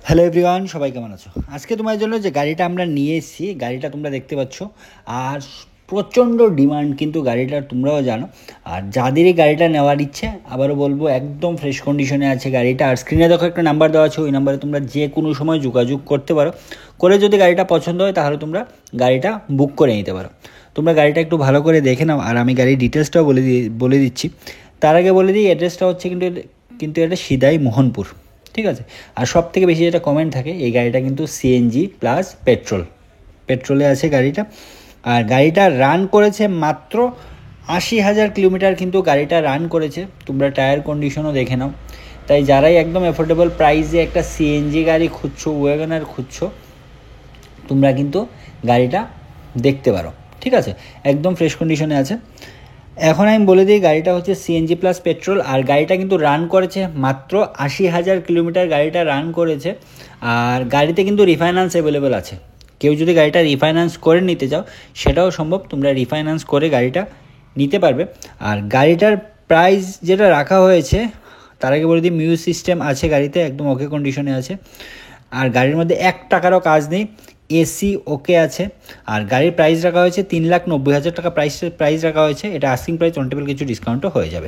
Hello everyone, সবাই কেমন আছো? আজকে তোমার জন্য যে গাড়িটা আমরা নিয়ে এসেছি, গাড়িটা তোমরা দেখতে পাচ্ছ। আর প্রচণ্ড ডিমান্ড কিন্তু গাড়িটার, তোমরাও জানো। আর যাদেরই গাড়িটা নেওয়ার ইচ্ছে, আবারও বলবো, একদম ফ্রেশ কন্ডিশনে আছে গাড়িটা। আর স্ক্রিনে দেখো একটা নাম্বার দেওয়া আছে, ওই নাম্বারে তোমরা যে কোনো সময় যোগাযোগ করতে পারো। করে যদি গাড়িটা পছন্দ হয় তাহলে তোমরা গাড়িটা বুক করে নিতে পারো। তোমরা গাড়িটা একটু ভালো করে দেখে নাও। আর আমি গাড়ির ডিটেলসটাও বলে দিচ্ছি। তার আগে বলে দিই, অ্যাড্রেসটা হচ্ছে কিন্তু এটা সিদাই মোহনপুর, ঠিক আছে। আর সব থেকে বেশি যেটা কমেন্ট থাকে, এই গাড়িটা কিন্তু সিএনজি প্লাস পেট্রোলে আছে গাড়িটা। আর গাড়িটা রান করেছে মাত্র 80,000 কিলোমিটার কিন্তু গাড়িটা রান করেছে। তোমরা টায়ার কন্ডিশনও দেখে নাও। তাই যারাই একদম অ্যাফোর্ডেবল প্রাইসে একটা সিএনজি গাড়ি খুঁজছো, ওয়াগনার খুঁজছো, তোমরা কিন্তু গাড়িটা দেখতে পারো, ঠিক আছে। একদম ফ্রেশ কন্ডিশনে আছে। এখন আমি বলে দিই, গাড়িটা হচ্ছে সিএনজি প্লাস পেট্রোল। আর গাড়িটা কিন্তু রান করেছে মাত্র 80,000 কিলোমিটার গাড়িটা রান করেছে। আর গাড়িতে কিন্তু রিফাইন্যান্স অ্যাভেলেবেল আছে। কেউ যদি গাড়িটা রিফাইন্যান্স করে নিতে চাও, সেটাও সম্ভব। তোমরা রিফাইন্যান্স করে গাড়িটা নিতে পারবে। আর গাড়িটার প্রাইস যেটা রাখা হয়েছে, তার আগে বলে দিই, মিউজিক সিস্টেম আছে গাড়িতে, একদম ওকে কন্ডিশনে আছে। আর গাড়ির মধ্যে 1 টাকারও কাজ নেই, এসি ওকে আছে। আর গাড়ির প্রাইস রাখা হয়েছে 3,90,000 টাকা প্রাইস রাখা হয়েছে। এটা আস্কিং প্রাইস, অন টেবিল কিছু ডিসকাউন্টও হয়ে যাবে।